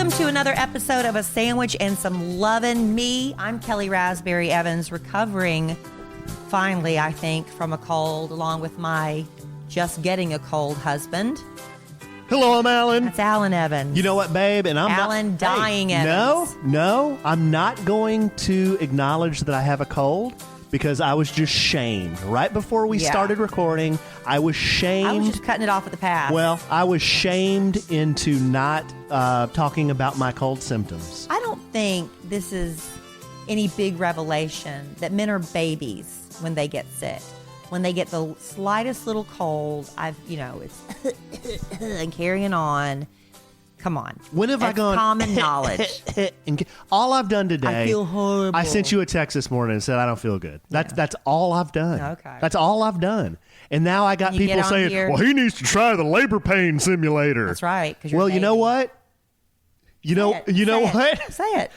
Welcome to another episode of A Sandwich and Some Lovin' Me. I'm Kelly Raspberry Evans, recovering finally, I think, from a cold, along with my just getting a cold husband. Hello, I'm Alan. That's Alan Evans. You know what, babe? And I'm Alan dying Evans. No, I'm not going to acknowledge that I have a cold because I was just shamed. Right before we started recording, I was shamed. I was just cutting it off at the pass. Well, I was shamed into not talking about my cold symptoms. I don't think this is any big revelation that men are babies when they get sick. When they get the slightest little cold, it's and carrying on. Come on. When have I gone? Common knowledge. All I've done today. I feel horrible. I sent you a text this morning and said I don't feel good. That's all I've done. Okay. That's all I've done. And now I got people saying, "Well, he needs to try the labor pain simulator." That's right. Well, you know what? You know what? Say it.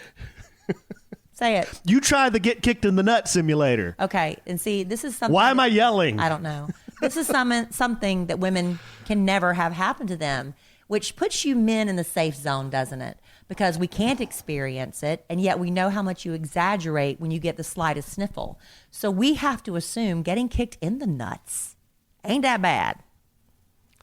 Say it. You try the get kicked in the nut simulator. Okay, and see, this is something. Why am I yelling? I don't know. This is something that women can never have happen to them, which puts you men in the safe zone, doesn't it? Because we can't experience it, and yet we know how much you exaggerate when you get the slightest sniffle. So we have to assume getting kicked in the nuts ain't that bad.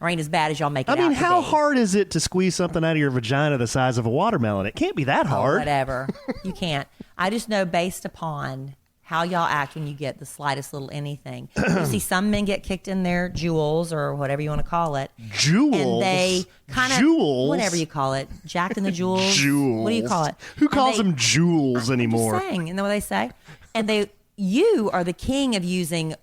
Or ain't as bad as y'all make it out to be. I mean, how hard is it to squeeze something out of your vagina the size of a watermelon? It can't be that hard. Whatever. You can't. I just know based upon how y'all act when you get the slightest little anything. You see some men get kicked in their jewels or whatever you want to call it. Jewels? And they kind of, jewels? Whatever you call it. Jacked in the jewels. Jewels. What do you call it? Who calls them jewels anymore? I'm just saying. Isn't that what they say? And you are the king of using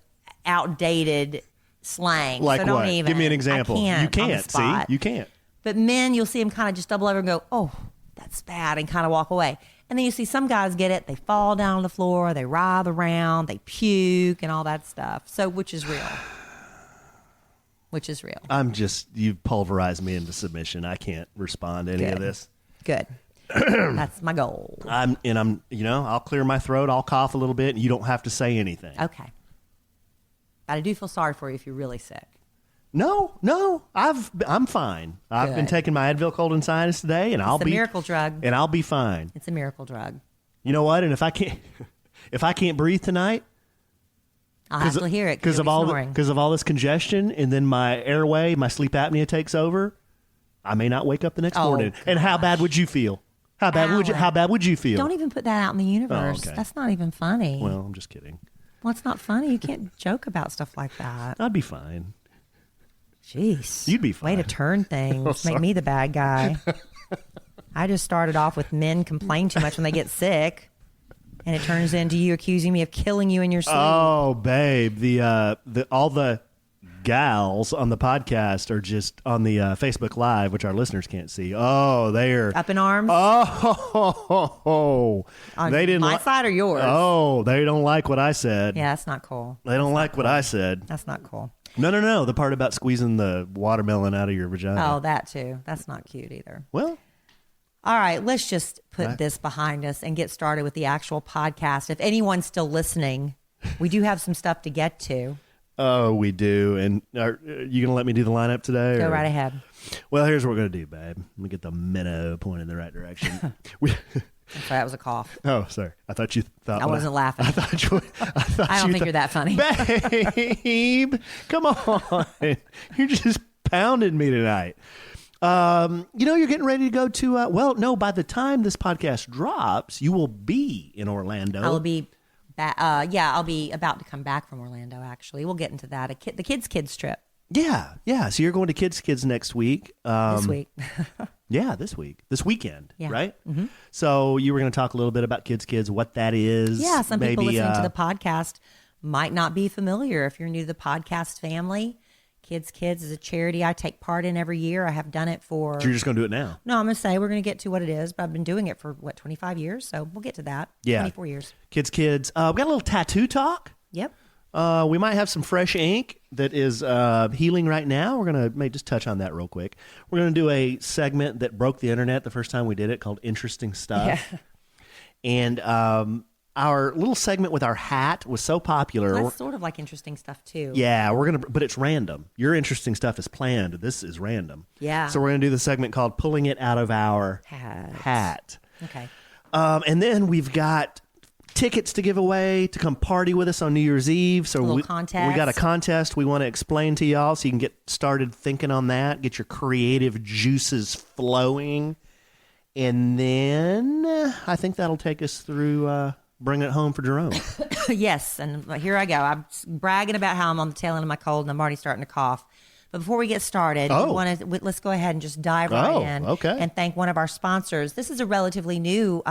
outdated slang. Like so what? Don't even, Give me an example. You can't. See? You can't. But men, you'll see them kind of just double over and go, oh, that's bad, and kind of walk away. And then you see some guys get it. They fall down on the floor. They writhe around. They puke and all that stuff. So which is real? Which is real? You've pulverized me into submission. I can't respond to any of this. Good. That's my goal. I'll clear my throat. I'll cough a little bit, and you don't have to say anything. Okay. But I do feel sorry for you if you're really sick. No, I'm fine. I've been taking my Advil cold and sinus today, and It's a miracle drug. And I'll be fine. It's a miracle drug. You know what? And if I can't breathe tonight, I'll have to hear it because of all this congestion, and then my airway, my sleep apnea takes over, I may not wake up the next morning. Gosh. And how bad would you feel? How bad would you feel? Don't even put that out in the universe. Oh, okay. That's not even funny. Well, I'm just kidding. Well, it's not funny. You can't joke about stuff like that. I'd be fine. Jeez. You'd be fine. Way to turn things. Make me the bad guy. I just started off with men complain too much when they get sick, and it turns into you accusing me of killing you in your sleep. Oh, babe. All the gals on the podcast are just on the Facebook Live, which our listeners can't see. Oh, they're up in arms. Oh, on they didn't my side or yours? Oh, they don't like what I said. Yeah, that's not cool. They don't like what I said. That's not cool. No. The part about squeezing the watermelon out of your vagina. Oh, that too. That's not cute either. Well, all right. Let's just put this behind us and get started with the actual podcast. If anyone's still listening, we do have some stuff to get to. Oh, we do. And are you going to let me do the lineup today? Go right ahead. Well, here's what we're going to do, babe. Let me get the minnow pointed in the right direction. Sorry, that was a cough. Oh, sorry. I thought you thought... I wasn't laughing. I don't think you're that funny. Babe, come on. You're just pounding me tonight. You're getting ready to go to... by the time this podcast drops, you will be in Orlando. I'll be... I'll be about to come back from Orlando, actually. We'll get into that. The kids trip. Yeah. So you're going to Kids next week. This week. Yeah, this week. This weekend, right? Mm-hmm. So you were going to talk a little bit about Kids, what that is. Yeah, some people listening to the podcast might not be familiar. If you're new to the podcast family, Kids is a charity I take part in every year. I have done it for... So you're just going to do it now? No, I'm going to say we're going to get to what it is, but I've been doing it for, 25 years? So we'll get to that. Yeah. 24 years. Kids. We got a little tattoo talk. Yep. We might have some fresh ink that is healing right now. We're going to just touch on that real quick. We're going to do a segment that broke the internet the first time we did it called Interesting Stuff. Yeah. And our little segment with our hat was so popular. That's sort of like interesting stuff too. Yeah, but it's random. Your interesting stuff is planned. This is random. Yeah. So we're going to do the segment called Pulling It Out of Our Hat. Okay. And then we've got tickets to give away to come party with us on New Year's Eve. So we got a contest we want to explain to y'all so you can get started thinking on that, get your creative juices flowing. And then I think that'll take us through Bring It Home for Jerome. Yes, and here I go. I'm bragging about how I'm on the tail end of my cold and I'm already starting to cough. But before we get started, let's go ahead and just dive right in and thank one of our sponsors. This is a relatively new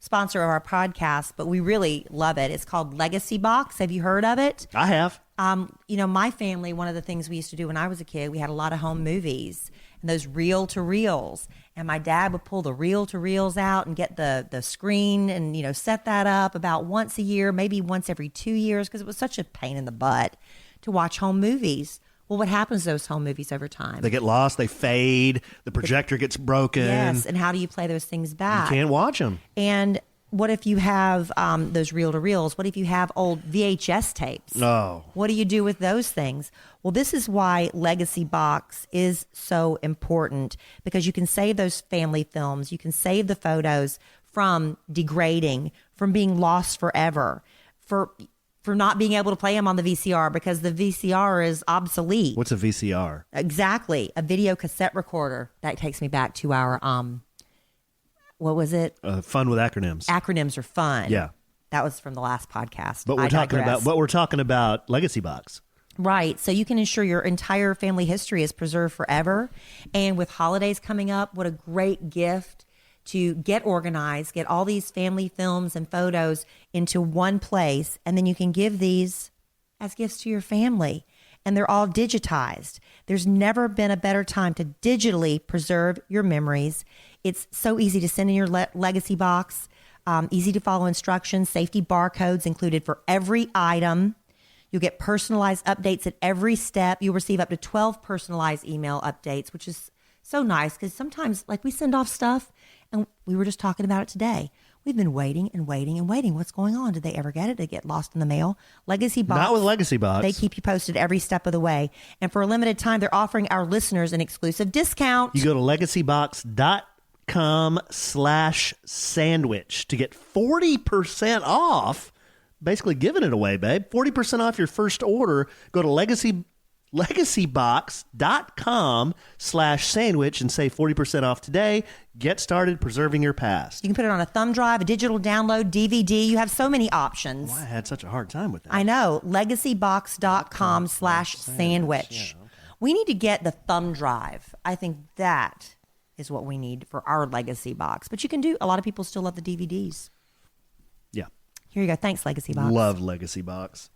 sponsor of our podcast, but we really love it. It's called Legacy Box. Have you heard of it? I have. My family, one of the things we used to do when I was a kid, we had a lot of home movies and those reel-to-reels. And my dad would pull the reel-to-reels out and get the screen and, set that up about once a year, maybe once every 2 years, because it was such a pain in the butt to watch home movies. Well, what happens to those home movies over time? They get lost, they fade, the projector gets broken. Yes, and how do you play those things back? You can't watch them. And what if you have those reel-to-reels? What if you have old VHS tapes? Oh. What do you do with those things? Well, this is why Legacy Box is so important, because you can save those family films. You can save the photos from degrading, from being lost forever, for not being able to play them on the VCR because the VCR is obsolete. What's a VCR? Exactly. A video cassette recorder. That takes me back to our, what was it? Fun with acronyms. Acronyms are fun. Yeah. That was from the last podcast. But we're talking about Legacy Box. Right. So you can ensure your entire family history is preserved forever. And with holidays coming up, what a great gift to get organized, get all these family films and photos into one place, and then you can give these as gifts to your family. And they're all digitized. There's never been a better time to digitally preserve your memories. It's so easy to send in your Legacy Box, easy to follow instructions, safety barcodes included for every item. You'll get personalized updates at every step. You'll receive up to 12 personalized email updates, which is so nice because sometimes we send off stuff and we were just talking about it today. We've been waiting and waiting and waiting. What's going on? Did they ever get it? Did it get lost in the mail? Legacy Box. Not with Legacy Box. They keep you posted every step of the way. And for a limited time, they're offering our listeners an exclusive discount. You go to legacybox.com/sandwich to get 40% off. Basically giving it away, babe. 40% off your first order. Go to legacybox.com/sandwich and save 40% off today. Get started preserving your past. You can put it on a thumb drive, a digital download, DVD. You have so many options. Well, I had such a hard time with that. I know. Legacybox.com/sandwich. Yeah, okay. We need to get the thumb drive. I think that is what we need for our Legacy Box. But you can do, a lot of people still love the DVDs. Yeah. Here you go. Thanks, Legacy Box. Love Legacy Box.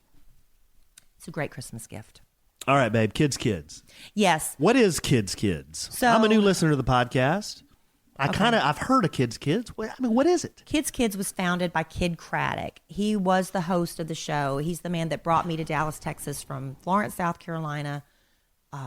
It's a great Christmas gift. All right, babe. Kids. Yes. What is Kids? So, I'm a new listener to the podcast. I've heard of Kids. What is it? Kids was founded by Kid Craddock. He was the host of the show. He's the man that brought me to Dallas, Texas from Florence, South Carolina,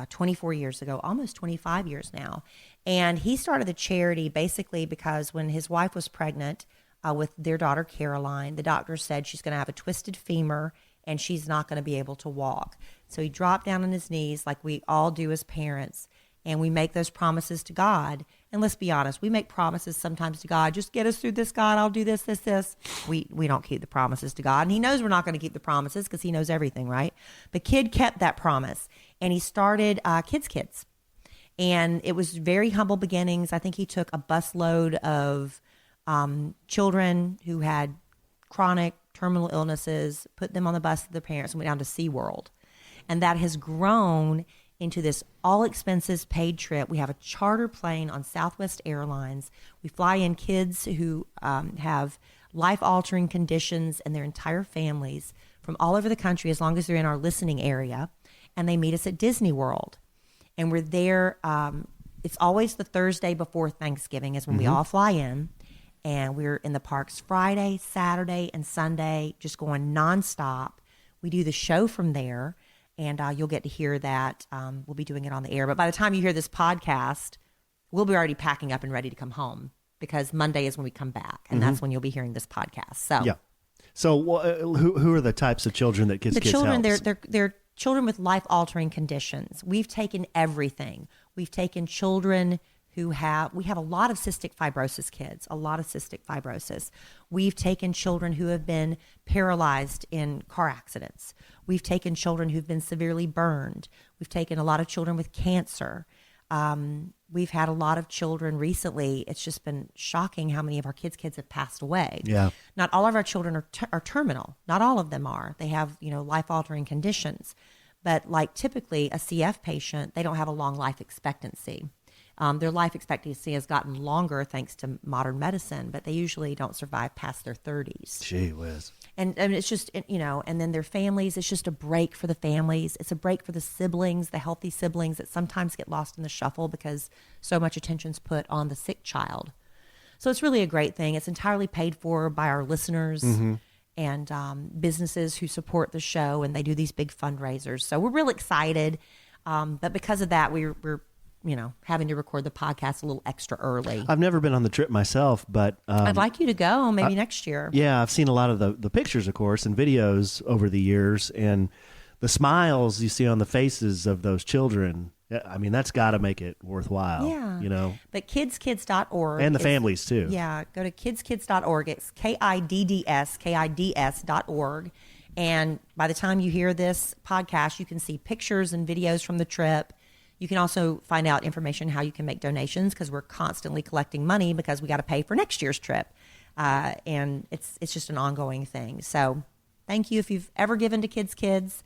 24 years ago, almost 25 years now. And he started the charity basically because when his wife was pregnant with their daughter, Caroline, the doctor said she's going to have a twisted femur and she's not going to be able to walk. So he dropped down on his knees like we all do as parents, and we make those promises to God. And let's be honest, we make promises sometimes to God. Just get us through this, God. I'll do this, this, this. We don't keep the promises to God. And he knows we're not going to keep the promises because he knows everything, right? But Kid kept that promise, and he started Kids. And it was very humble beginnings. I think he took a busload of children who had chronic terminal illnesses, put them on the bus with their parents, and went down to SeaWorld. And that has grown into this all expenses paid trip. We have a charter plane on Southwest Airlines. We fly in kids who have life-altering conditions and their entire families from all over the country as long as they're in our listening area. And they meet us at Disney World. And we're there. It's always the Thursday before Thanksgiving is when we all fly in. And we're in the parks Friday, Saturday, and Sunday, just going nonstop. We do the show from there, and you'll get to hear that. We'll be doing it on the air. But by the time you hear this podcast, we'll be already packing up and ready to come home because Monday is when we come back, and that's when you'll be hearing this podcast. So So who are the types of children that The Kids children, helps? they're children with life-altering conditions. We've taken everything. We've taken children we have a lot of cystic fibrosis kids, a lot of cystic fibrosis. We've taken children who have been paralyzed in car accidents. We've taken children who've been severely burned. We've taken a lot of children with cancer. We've had a lot of children recently. It's just been shocking how many of our kids have passed away. Yeah. Not all of our children are terminal. Not all of them are. They have, life-altering conditions. But like typically a CF patient, they don't have a long life expectancy. Their life expectancy has gotten longer thanks to modern medicine, but they usually don't survive past their 30s. Gee whiz. And it's just, and then their families, it's just a break for the families. It's a break for the siblings, the healthy siblings that sometimes get lost in the shuffle because so much attention's put on the sick child. So it's really a great thing. It's entirely paid for by our listeners and businesses who support the show, and they do these big fundraisers. So we're real excited. But because of that, we're having to record the podcast a little extra early. I've never been on the trip myself, but I'd like you to go maybe next year. Yeah, I've seen a lot of the pictures, of course, and videos over the years, and the smiles you see on the faces of those children. I mean, that's got to make it worthwhile. Yeah. But kidskids.org. And the families, too. Yeah. Go to kidskids.org. It's KIDDS.org. And by the time you hear this podcast, you can see pictures and videos from the trip. You can also find out information how you can make donations because we're constantly collecting money because we got to pay for next year's trip. And it's just an ongoing thing. So thank you if you've ever given to Kids.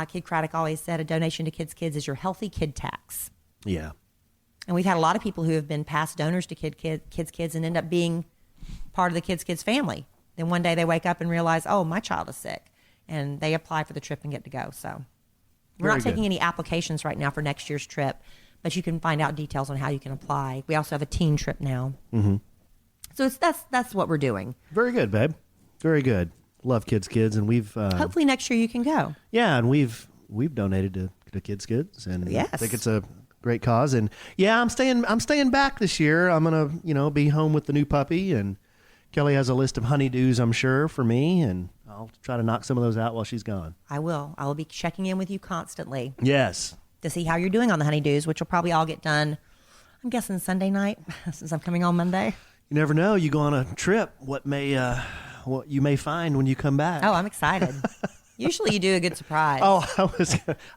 Kid Craddock always said a donation to Kids is your healthy kid tax. Yeah. And we've had a lot of people who have been past donors to Kids and end up being part of the Kids family. Then one day they wake up and realize, oh, my child is sick. And they apply for the trip and get to go. So we're not taking any applications right now for next year's trip, but you can find out details on how you can apply. We also have a teen trip now. Mm-hmm. So that's what we're doing. Very good, babe. Very good. Love Kids, and we've hopefully next year you can go. Yeah, and we've donated to Kids, and yes. I think it's a great cause. And yeah, I'm staying back this year. I'm gonna be home with the new puppy, and Kelly has a list of honeydews, I'm sure, for me, and I'll try to knock some of those out while she's gone. I will. I will be checking in with you constantly. Yes. To see how you're doing on the honeydews, which will probably all get done, I'm guessing Sunday night, since I'm coming on Monday. You never know. You go on a trip, what you may find when you come back. Oh, I'm excited. Usually you do a good surprise. Oh,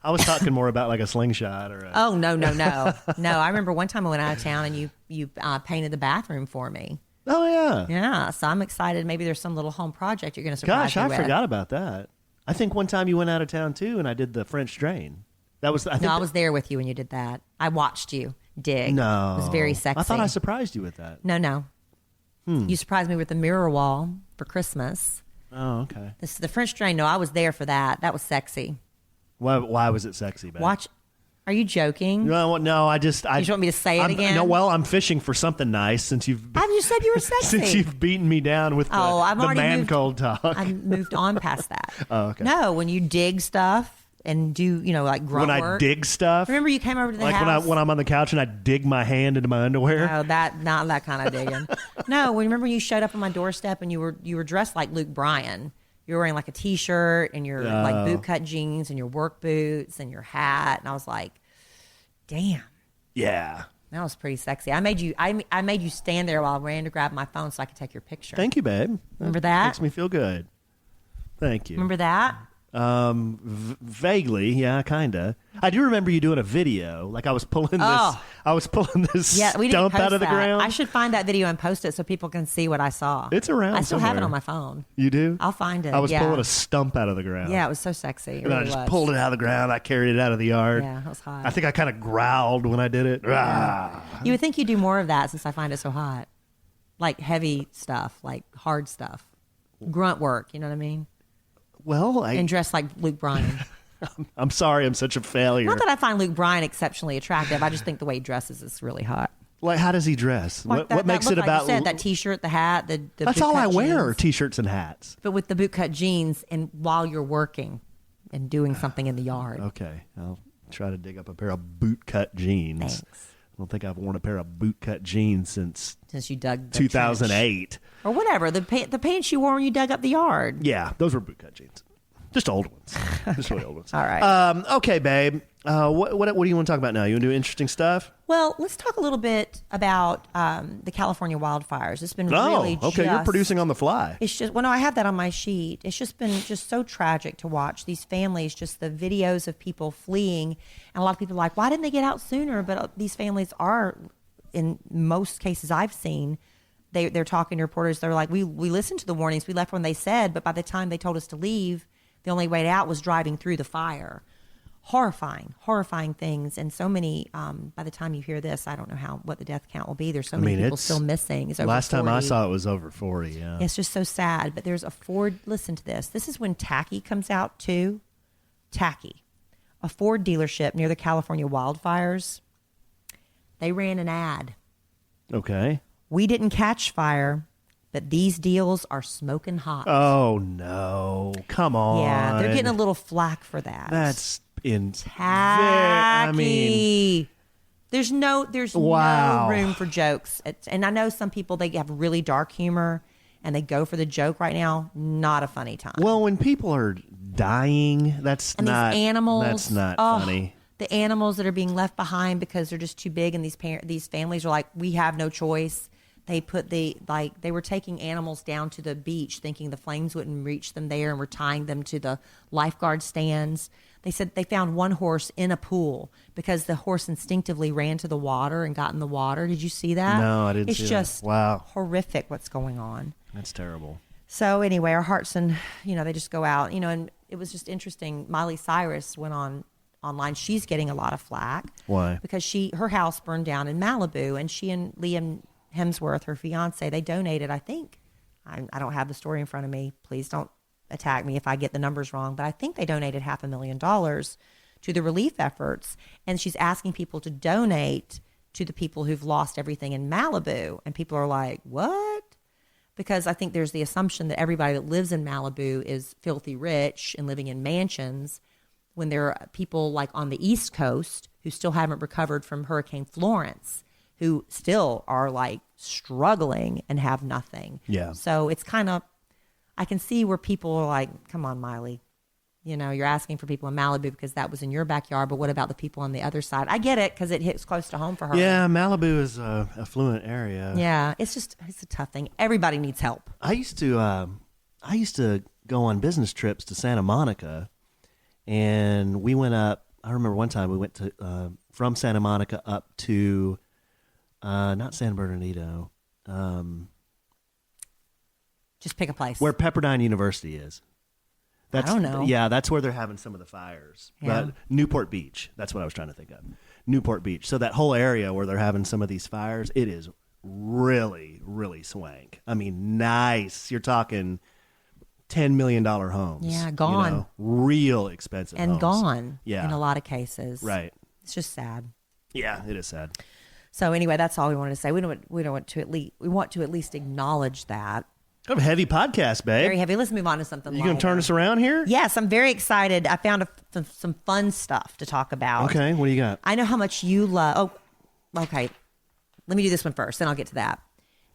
I was talking more about like a slingshot or a... Oh, no. No, I remember one time I went out of town and you painted the bathroom for me. Oh, yeah. Yeah, so I'm excited. Maybe there's some little home project you're going to surprise me with. Gosh, I forgot about that. I think one time you went out of town, too, and I did the French drain. I was there with you when you did that. I watched you dig. No. It was very sexy. I thought I surprised you with that. No. You surprised me with the mirror wall for Christmas. Oh, okay. The French drain, no, I was there for that. That was sexy. Why was it sexy, babe? Are you joking? No, I you just want me to say it again? No, well, I'm fishing for something nice since you've... I just said you were sexy. Since you've beaten me down with the man-cold talk. I moved on past that. Oh, okay. No, when you dig stuff and do, like grunt work. When I dig stuff? Remember you came over to the house? Like when I'm on the couch and I dig my hand into my underwear? No, not that kind of digging. No, remember when you showed up on my doorstep and you were dressed like Luke Bryan. You were wearing like a T-shirt and your like bootcut jeans and your work boots and your hat. And I was like... Damn. Yeah. That was pretty sexy. I made you stand there while I ran to grab my phone so I could take your picture. Thank you, babe. Remember that? Makes me feel good. Thank you. Remember that? Vaguely, yeah, kinda. I do remember you doing a video. Like I was pulling this stump out of the ground. I should find that video and post it so people can see what I saw. It's around I still somewhere. have it on my phone. You do? I'll find it. I was pulling a stump out of the ground. Yeah, it was so sexy. And I just pulled it out of the ground. I carried it out of the yard. Yeah, it was hot. I think I kind of growled when I did it. Yeah. You would think you'd do more of that since I find it so hot. Like heavy stuff, like hard stuff. Grunt work, you know what I mean? Well, and dress like Luke Bryan. I'm sorry I'm such a failure. Not that I find Luke Bryan exceptionally attractive. I just think the way he dresses is really hot. Like, how does he dress? Like what makes it about... You said, that T-shirt, the hat, the That's all I wear, jeans. T-shirts and hats. But with the bootcut jeans and while you're working and doing something in the yard. Okay. I'll try to dig up a pair of bootcut jeans. Thanks. don't think I've worn a pair of bootcut jeans since you dug the 2008. trench. Or whatever, the pants you wore when you dug up the yard. Yeah, those were bootcut jeans. Just old ones. Just really old ones. All right. Okay, babe. What do you want to talk about now? You want to do interesting stuff? Well, let's talk a little bit about the California wildfires. It's been really okay. You're producing on the fly. It's just, well, no, I have that on my sheet. It's just been so tragic to watch these families, just the videos of people fleeing. And a lot of people are like, why didn't they get out sooner? But these families are, in most cases I've seen, they're talking to reporters. They're like, we listened to the warnings. We left when they said, but by the time they told us to leave, the only way out was driving through the fire. Horrifying things. And so many, by the time you hear this, I don't know what the death count will be. There's so many people still missing. It's over last 40. time I saw it was over 40, yeah. It's just so sad. But there's a Ford, listen to this. This is when Tacky comes out too. Tacky. A Ford dealership near the California wildfires. They ran an ad. Okay. We didn't catch fire, but these deals are smoking hot. Oh, no. Come on. Yeah, they're getting a little flack for that. That's Tacky. There's no wow. room for jokes. And I know some people, they have really dark humor and they go for the joke right now. Not a funny time. Well, when people are dying, that's and not these animals, that's not funny. The animals that are being left behind because they're just too big, and these families are like, we have no choice. They were taking animals down to the beach thinking the flames wouldn't reach them there, and were tying them to the lifeguard stands. They said they found one horse in a pool because the horse instinctively ran to the water and got in the water. Did you see that? No, I didn't see that. It's just wow. horrific what's going on. That's terrible. So anyway, our hearts and, they just go out, and it was just interesting. Miley Cyrus went online. She's getting a lot of flack. Why? Because her house burned down in Malibu, and she and Liam Hemsworth, her fiance, they donated, I think, I don't have the story in front of me. Please don't attack me if I get the numbers wrong, but I think they donated $500,000 to the relief efforts. And she's asking people to donate to the people who've lost everything in Malibu. And people are like, what? Because I think there's the assumption that everybody that lives in Malibu is filthy rich and living in mansions, when there are people like on the East Coast who still haven't recovered from Hurricane Florence, who still are like struggling and have nothing. Yeah. So it's kind of, I can see where people are like, come on, Miley, you're asking for people in Malibu because that was in your backyard, but what about the people on the other side? I get it because it hits close to home for her. Yeah, Malibu is a affluent area. Yeah, it's a tough thing. Everybody needs help. I used to go on business trips to Santa Monica, and we went up. I remember one time we went to from Santa Monica up to not San Bernardino. Just pick a place. Where Pepperdine University is. I don't know. Yeah, that's where they're having some of the fires. Yeah. But Newport Beach, that's what I was trying to think of. Newport Beach. So that whole area where they're having some of these fires, it is really, really swank. I mean, nice. You're talking $10 million homes. Yeah, gone. Real expensive and homes. Gone. Yeah. In a lot of cases. Right. It's just sad. Yeah, it is sad. So anyway, that's all we wanted to say. We want to at least acknowledge that. Kind of a heavy podcast, babe. Very heavy. Let's move on to something You going lighter. to turn us around here? Yes, I'm very excited. I found some fun stuff to talk about. Okay, what do you got? I know how much you love. Oh, okay. Let me do this one first, then I'll get to that.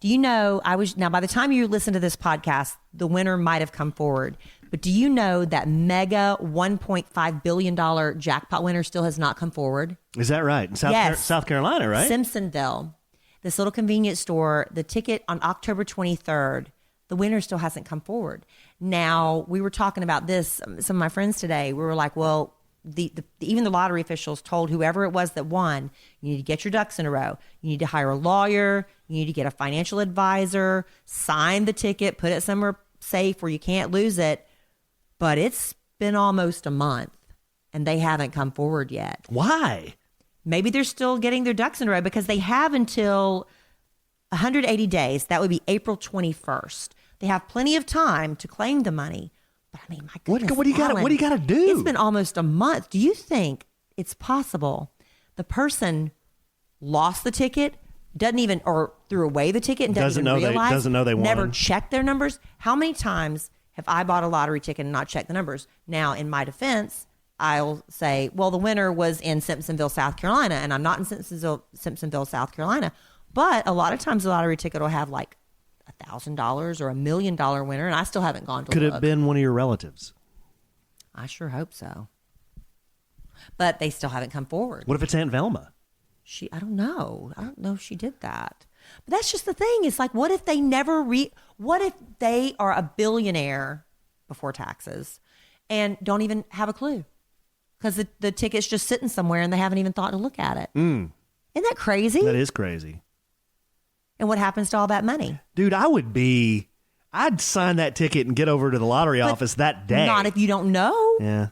Do you know, now by the time you listen to this podcast, the winner might have come forward. But do you know that mega $1.5 billion jackpot winner still has not come forward? Is that right? In South Carolina, right? Simpsonville, this little convenience store, the ticket on October 23rd, the winner still hasn't come forward. Now, we were talking about this, some of my friends today, we were like, well, even the lottery officials told whoever it was that won, you need to get your ducks in a row. You need to hire a lawyer. You need to get a financial advisor, sign the ticket, put it somewhere safe where you can't lose it. But it's been almost a month and they haven't come forward yet. Why? Maybe they're still getting their ducks in a row because they have until 180 days. That would be April 21st. They have plenty of time to claim the money. But I mean, my goodness, what do you got to do? It's been almost a month. Do you think it's possible the person lost the ticket, or threw away the ticket and doesn't know they won, never checked their numbers? How many times have I bought a lottery ticket and not checked the numbers? Now, in my defense, I'll say, well, the winner was in Simpsonville, South Carolina, and I'm not in Simpsonville, South Carolina. But a lot of times the lottery ticket will have like $1,000 or $1 million winner, and I still haven't gone to Could look. have been one of your relatives. I sure hope so. But they still haven't come forward. What if it's Aunt Velma? I don't know. I don't know if she did that. But that's just the thing. It's like, what if they what if they are a billionaire before taxes and don't even have a clue? Because the ticket's just sitting somewhere and they haven't even thought to look at it. Isn't that crazy? That is crazy. And what happens to all that money? Dude, I'd sign that ticket and get over to the lottery office that day. Not if you don't know. Yeah.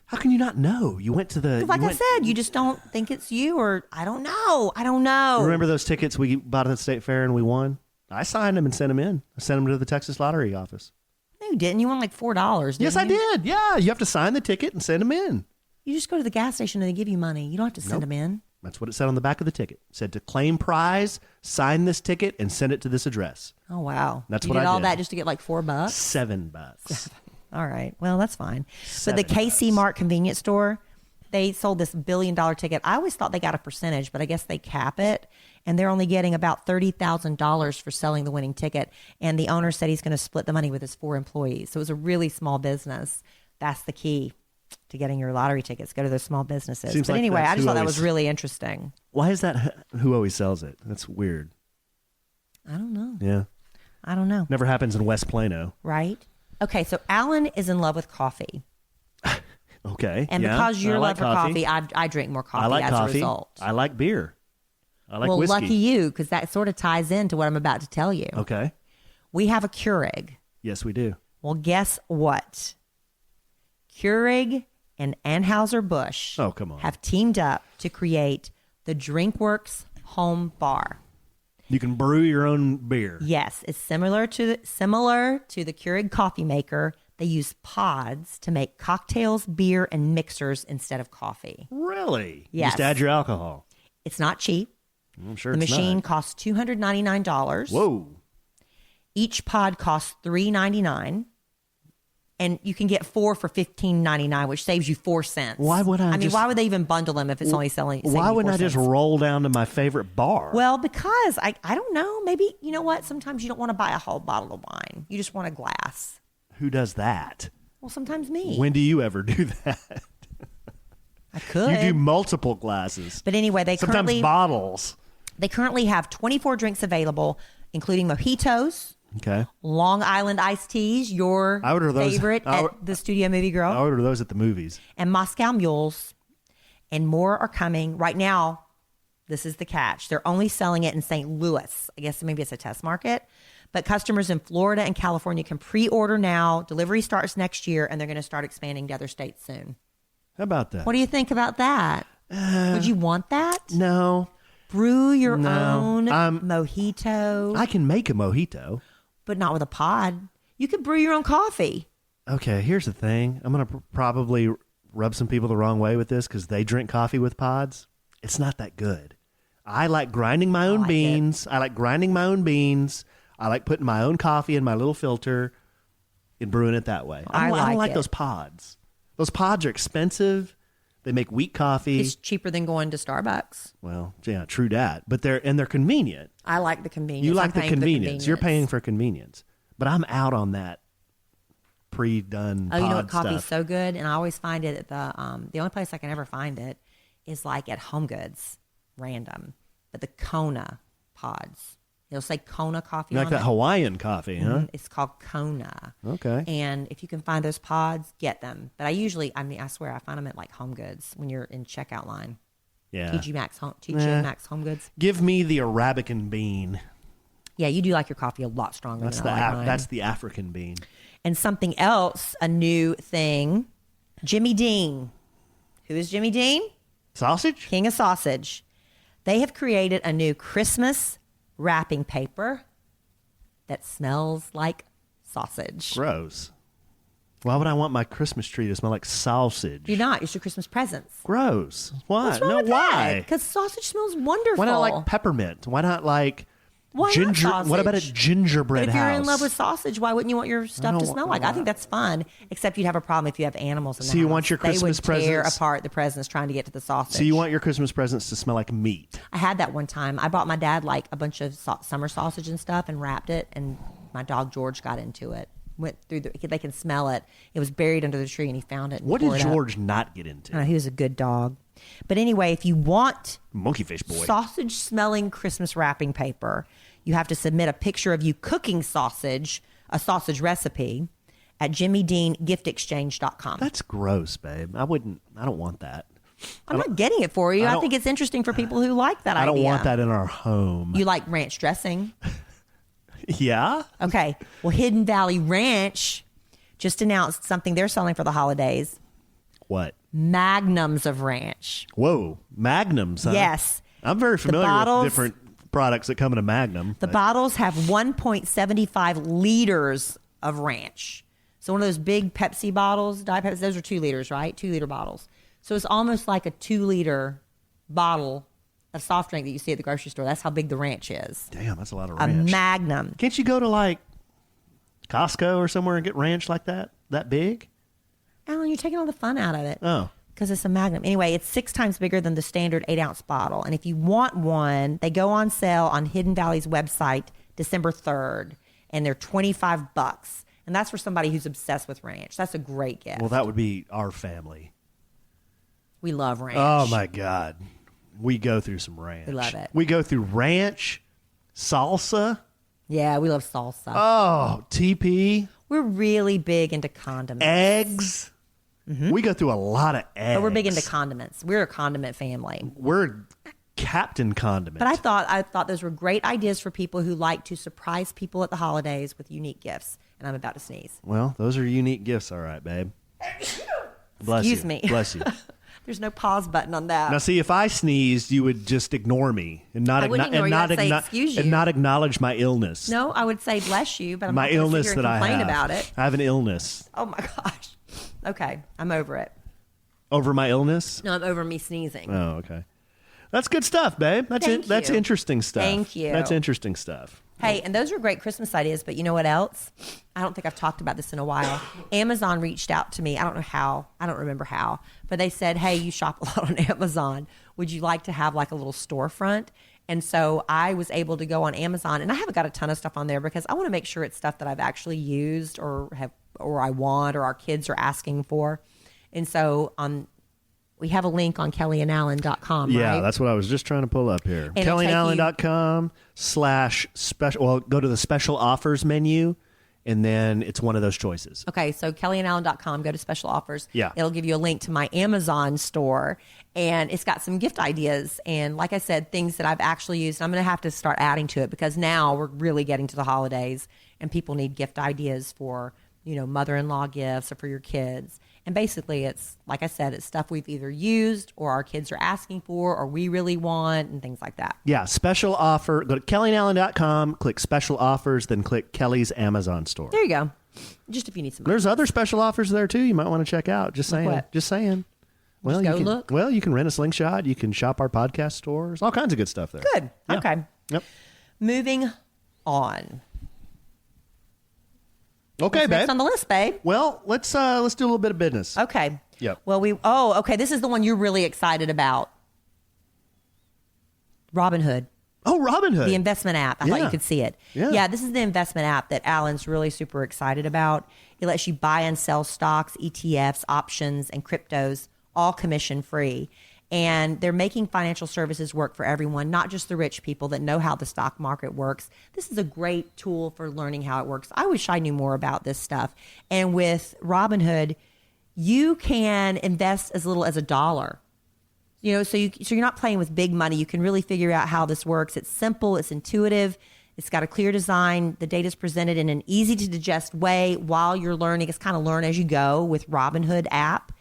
How can you not know? You went to the... Like I said, you just don't think it's you, or I don't know. I don't know. Remember those tickets we bought at the state fair and we won? I signed them and sent them in. I sent them to the Texas lottery office. No, you didn't. You won like $4, didn't Yes, you? I did. Yeah, you have to sign the ticket and send them in. You just go to the gas station and they give you money. You don't have to send them in. That's what it said on the back of the ticket. It said to claim prize, sign this ticket, and send it to this address. Oh, wow. That's you what did I all did. that just to get like $4? $7. All right. Well, that's fine. But the $7. KC Mart convenience store, they sold this $1 billion ticket. I always thought they got a percentage, but I guess they cap it. And they're only getting about $30,000 for selling the winning ticket. And the owner said he's going to split the money with his 4 employees. So it was a really small business. That's the key to getting your lottery tickets. Go to those small businesses. Seems But like anyway, that's I just who thought that always- was really interesting. Why is that who always sells it? That's weird. I don't know. Yeah. I don't know. Never happens in West Plano. Right? Okay, so Alan is in love with coffee. Okay. And yeah, because you're I in like love for coffee, I drink more coffee I like as coffee. a result. I like beer. I like well, whiskey. lucky you, because that sort of ties into what I'm about to tell you. Okay. We have a Keurig. Yes, we do. Well, guess what? Keurig and Anheuser-Busch Oh, come on. have teamed up to create the DrinkWorks Home Bar. You can brew your own beer. Yes, it's similar to the Keurig coffee maker. They use pods to make cocktails, beer, and mixers instead of coffee. Really? Yes. Just add your alcohol. It's not cheap. I'm sure The it's machine not. costs $299. Whoa. Each pod costs $3.99, and you can get 4 for $15.99, which saves you 4 cents. Why would I mean, just- why would they even bundle them if it's only selling? Why wouldn't I just 4 cents? roll down to my favorite bar? Well, because I don't know. Maybe you know what? Sometimes you don't want to buy a whole bottle of wine. You just want a glass. Who does that? Well, sometimes me. When do you ever do that? I could. You do multiple glasses. But anyway, Sometimes bottles. they currently have 24 drinks available, including mojitos, Okay. Long Island iced teas, your I order those- favorite I at the Studio Movie Girl. I order those at the movies. And Moscow Mules, and more are coming. Right now, this is the catch. They're only selling it in St. Louis. I guess maybe it's a test market. But customers in Florida and California can pre-order now. Delivery starts next year, and they're going to start expanding to other states soon. How about that? What do you think about that? Would you want that? No. Brew your No. own mojito, I can make a mojito. but not with a pod. You could brew your own coffee. Okay, here's the thing. I'm going to probably rub some people the wrong way with this because they drink coffee with pods. It's not that good. I like grinding my own like beans. I like grinding my own beans. I like putting my own coffee in my little filter and brewing it that way. I don't like like it. those pods. Those pods are expensive. They make weak coffee. It's cheaper than going to Starbucks. Well, yeah, true that. But they're convenient. I like the convenience. You I'm like the paying for convenience. You're paying for convenience. But I'm out on that pre-done Oh, you know what? pod Coffee's stuff. so good, and I always find it at the only place I can ever find it is like at Home Goods, random. But the Kona pods, it'll say Kona coffee. You like on that it. Hawaiian coffee, huh? It's called Kona. Okay. And if you can find those pods, get them. But I swear, I find them at like Home Goods when you're in checkout line. Yeah. TJ Maxx Home Goods. Give me the Arabican bean. Yeah, you do like your coffee a lot stronger That's than I like mine. that's the African bean. And something else, a new thing, Jimmy Dean. Who is Jimmy Dean? Sausage? King of Sausage. They have created a new Christmas wrapping paper that smells like sausage. Gross. Why would I want my Christmas tree to smell like sausage? You're not. It's your Christmas presents. Gross. Why? What's wrong No, with why? Because sausage smells wonderful. Why not like peppermint? Why not like Why not sausage? What about a gingerbread But if house? you're in love with sausage, why wouldn't you want your stuff to smell like? I think that's fun. Except you'd have a problem if you have animals in the house. So you want your Christmas they would tear presents- apart the presents trying to get to the sausage. So you want your Christmas presents to smell like meat? I had that one time. I bought my dad like a bunch of summer sausage and stuff and wrapped it, and my dog George got into it. Went through they can smell it. It was buried under the tree, and he found it. And What tore did it up. George not get into? He was a good dog. But anyway, if you want Monkeyfish boy. sausage smelling Christmas wrapping paper, you have to submit a picture of you cooking sausage, a sausage recipe, at jimmydeangiftexchange.com. That's gross, babe. I don't want that. I'm not getting it for you. I think it's interesting for people who like that idea. I don't want that in our home. You like ranch dressing? Yeah? Okay. Well, Hidden Valley Ranch just announced something they're selling for the holidays. What? Magnums of ranch. Whoa. Magnums, huh? Yes. I'm very familiar bottles- with different products that come in a Magnum. The bottles have 1.75 liters of ranch. So one of those big Pepsi bottles, Diet Pepsi, those are 2 liters, right? 2 liter bottles. So it's almost like a 2 liter bottle of soft drink that you see at the grocery store. That's how big the ranch is. Damn, that's a lot of A ranch. Magnum. Can't you go to like Costco or somewhere and get ranch like that? That big? Alan, you're taking all the fun out of it. Oh. Because it's a Magnum. Anyway, it's 6 times bigger than the standard 8-ounce bottle. And if you want one, they go on sale on Hidden Valley's website December 3rd. And they're $25. And that's for somebody who's obsessed with ranch. That's a great gift. Well, that would be our family. We love ranch. Oh, my God. We go through some ranch. We love it. We go through ranch, salsa. Yeah, we love salsa. Oh, TP. We're really big into condiments. Eggs. We go through a lot of eggs. But we're big into condiments. We're a condiment family. We're Captain Condiment. But I thought those were great ideas for people who like to surprise people at the holidays with unique gifts. And I'm about to sneeze. Well, those are unique gifts, all right, babe. Bless Excuse you. me. Bless you. There's no pause button on that. Now, see, if I sneezed, you would just ignore me and not I wouldn't ignore you. I'd say, "Excuse you." and not acknowledge my illness. No, I would say bless you, but I'm My not going to illness sit here that and I complain have. about it. I have an illness. Oh my gosh. Okay, I'm over it. Over my illness? No, I'm over me sneezing. Oh, okay. That's good stuff, babe. That's you. interesting stuff. Thank you. That's interesting stuff. Hey, and those are great Christmas ideas, but you know what else? I don't think I've talked about this in a while. Amazon reached out to me. I don't know how. I don't remember how. But they said, hey, you shop a lot on Amazon. Would you like to have like a little storefront? And so I was able to go on Amazon, and I haven't got a ton of stuff on there because I want to make sure it's stuff that I've actually used or I want or our kids are asking for. And so we have a link on kellyandallen.com, Yeah, right? that's what I was just trying to pull up here. And it'll take kellyanallen.com/special. Well, go to the special offers menu, and then it's one of those choices. Okay, so kellyanallen.com, go to special offers. Yeah. It'll give you a link to my Amazon store, and it's got some gift ideas. And like I said, things that I've actually used. I'm going to have to start adding to it because now we're really getting to the holidays, and people need gift ideas for, mother-in-law gifts or for your kids. And basically, it's, like I said, it's stuff we've either used or our kids are asking for or we really want and things like that. Yeah, special offer. Go to kellyanallen.com, click special offers, then click Kelly's Amazon store. There you go. Just if you need some. There's other special offers there, too, you might want to check out. Just saying. what? Just saying. Well, Just go you can, look. Well, you can rent a Slingshot. You can shop our podcast stores. All kinds of good stuff there. Good. Yeah. Okay. Yep. Moving on. Okay, What's next babe. on the list, babe? Well, let's do a little bit of business. Okay. Yep. Well, okay. This is the one you're really excited about. Robinhood, Oh, Robinhood. the investment app. I thought Yeah. you could see it. Yeah. This is the investment app that Alan's really super excited about. It lets you buy and sell stocks, ETFs, options, and cryptos, all commission free. And they're making financial services work for everyone, not just the rich people that know how the stock market works. This is a great tool for learning how it works. I wish I knew more about this stuff. And with Robinhood, you can invest as little as $1. So you're not playing with big money. You can really figure out how this works. It's simple. It's intuitive. It's got a clear design. The data is presented in an easy to digest way while you're learning. It's kind of learn as you go with Robinhood app.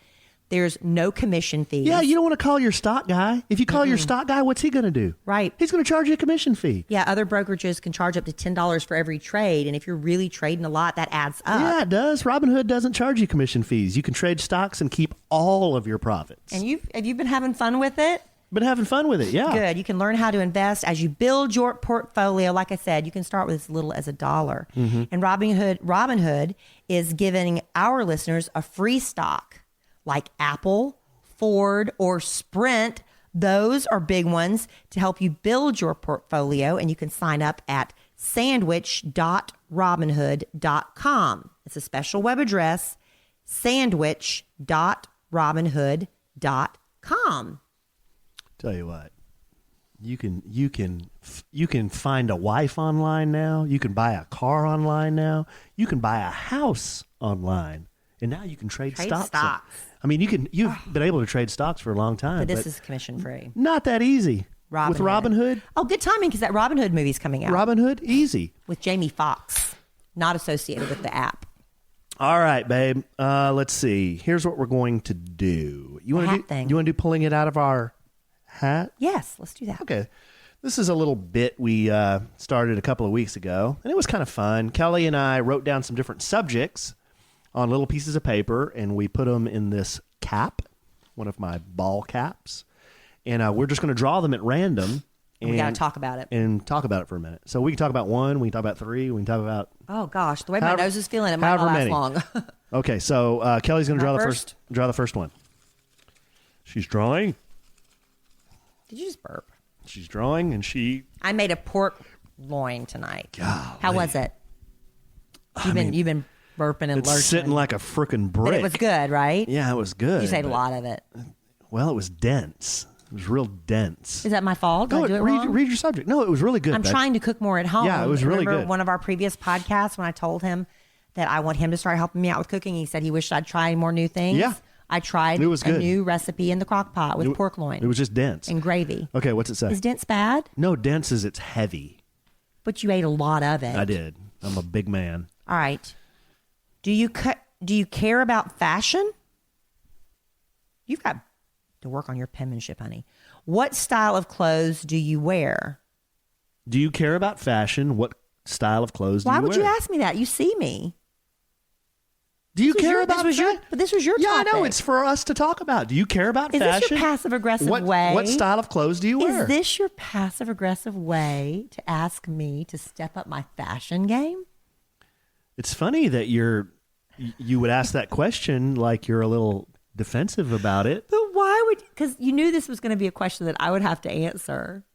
There's no commission fees. Yeah, you don't want to call your stock guy. If you call your stock guy, what's he going to do? Right. He's going to charge you a commission fee. Yeah, other brokerages can charge up to $10 for every trade. And if you're really trading a lot, that adds up. Yeah, it does. Robinhood doesn't charge you commission fees. You can trade stocks and keep all of your profits. And have you been having fun with it? Been having fun with it, yeah. Good. You can learn how to invest as you build your portfolio. Like I said, you can start with as little as $1. And Robinhood is giving our listeners a free stock like Apple, Ford, or Sprint. Those are big ones to help you build your portfolio. And you can sign up at sandwich.robinhood.com. It's a special web address, sandwich.robinhood.com. Tell you what, you can find a wife online now. You can buy a car online now. You can buy a house online, and now you can trade stocks. I mean, you've been able to trade stocks for a long time, but this is commission free. Not that easy. With Robinhood. Oh, good timing because that Robinhood movie's coming out. Robinhood, easy with Jamie Foxx, not associated with the app. All right, babe. Let's see. Here's what we're going to do. You want to do pulling it out of our hat? Yes, let's do that. Okay. This is a little bit we started a couple of weeks ago, and it was kind of fun. Kelly and I wrote down some different subjects on little pieces of paper, and we put them in this cap, one of my ball caps, and we're just going to draw them at random. And we got to talk about it. And talk about it for a minute. So we can talk about one, we can talk about three, we can talk about... Oh, gosh. The way my nose is feeling, it might not last long. Okay, so Kelly's going to draw the first one. She's drawing. Did you just burp? She's drawing, and I made a pork loin tonight. Golly. How was it? You've been burping and lurching. It's sitting like a freaking brick. But it was good, right? Yeah, it was good. You ate a lot of it. Well, it was dense. It was real dense. Is that my fault? Did I do it wrong? Read your subject. No, it was really good. I'm trying to cook more at home. Yeah, it was really Remember good. One of our previous podcasts when I told him that I want him to start helping me out with cooking, he said he wished I'd try more new things. Yeah. I tried a new recipe in the crock pot with pork loin. It was just dense. And gravy. Okay, what's it say? Is dense bad? No, dense is it's heavy. But you ate a lot of it. I did. I'm a big man. All right. Do you care about fashion? You've got to work on your penmanship, honey. What style of clothes do you wear? Do you care about fashion? What style of clothes do you wear? Why would you ask me that? You see me. Do you care about fashion? But this was your topic. Yeah, I know. It's for us to talk about. Do you care about fashion? Is this your passive-aggressive way? What style of clothes do you wear? Is this your passive-aggressive way to ask me to step up my fashion game? It's funny that you would ask that question like you're a little defensive about it. But why would... Because you knew this was going to be a question that I would have to answer.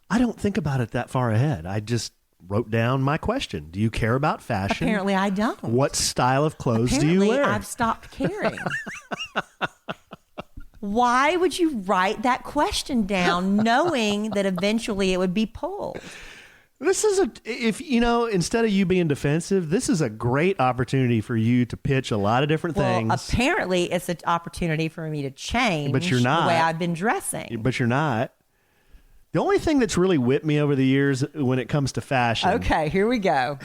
I don't think about it that far ahead. I just wrote down my question. Do you care about fashion? Apparently I don't. What style of clothes do you wear? I've stopped caring. Why would you write that question down knowing that eventually it would be pulled? This is instead of you being defensive, this is a great opportunity for you to pitch a lot of different things. Apparently it's an opportunity for me to change but you're not. The way I've been dressing. But you're not. The only thing that's really whipped me over the years when it comes to fashion. Okay, here we go.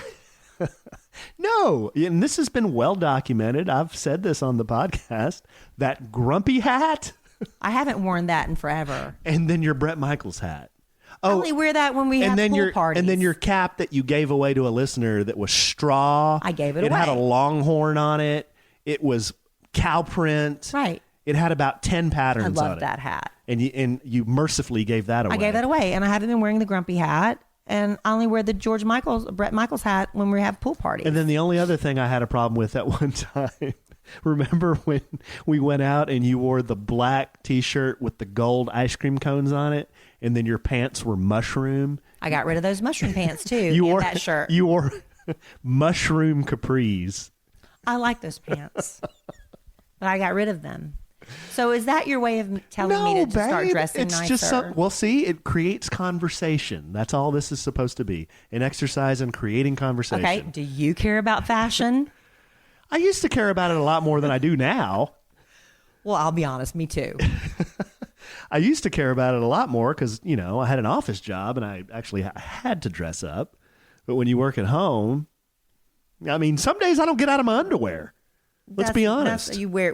No, and this has been well documented. I've said this on the podcast. That grumpy hat. I haven't worn that in forever. And then your Bret Michaels hat. I only wear that when we have pool parties. And then your cap that you gave away to a listener that was straw. I gave it away. It had a longhorn on it. It was cow print. Right. It had about 10 patterns on it. I love that hat. And you mercifully gave that away. I gave that away, and I haven't been wearing the grumpy hat. And I only wear the Bret Michaels hat when we have pool parties. And then the only other thing I had a problem with at one time, remember when we went out and you wore the black T-shirt with the gold ice cream cones on it, and then your pants were mushroom? I got rid of those mushroom pants too. That shirt. You wore mushroom capris. I like those pants, but I got rid of them. So is that your way of telling me to start dressing nicer? Well, see, it creates conversation. That's all this is supposed to be. An exercise in creating conversation. Okay. Do you care about fashion? I used to care about it a lot more than I do now. Well, I'll be honest. Me too. I used to care about it a lot more because, I had an office job and I actually had to dress up. But when you work at home, I mean, some days I don't get out of my underwear. Let's be honest. You wear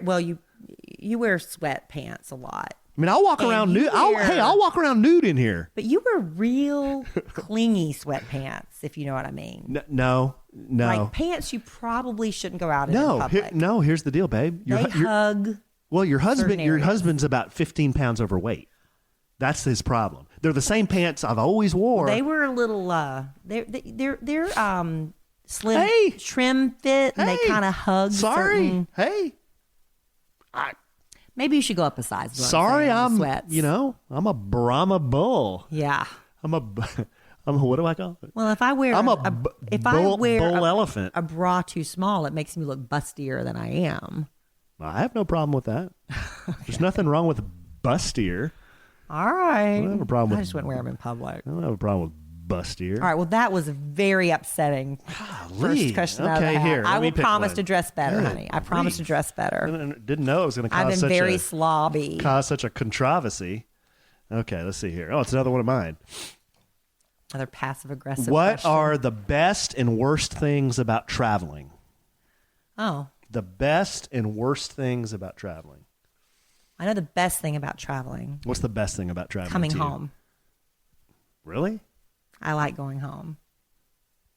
sweatpants a lot. I mean, I'll walk around nude. I'll walk around nude in here. But you wear real clingy sweatpants, if you know what I mean. No. Like pants you probably shouldn't go out in public. Here's the deal, babe. They hug. Well, your husband's about 15 pounds overweight. That's his problem. They're the same pants I've always wore. They were a little, they're slim, trim fit, and they kind of hug. Sorry. Maybe you should go up a size. Sorry, I'm sweats. I'm a Brahma bull. Yeah. I'm a what do I call it? Well, if I wear bull elephant, a bra too small, it makes me look bustier than I am. I have no problem with that. There's nothing wrong with bustier. All right. I don't have a problem. I just wouldn't wear them in public. I don't have a problem with bustier. All right. Well, that was very upsetting. First question out of the hat. Here. I will promise to dress better, honey. I promise to dress better. Didn't know it was going to cause I've been very slobby. Cause such a controversy. Okay, let's see here. Oh, it's another one of mine. Another passive aggressive. What question. are the best and worst things about traveling? Oh. The best and worst things about traveling. I know the best thing about traveling. What's the best thing about traveling? Coming home. Really? I like going home.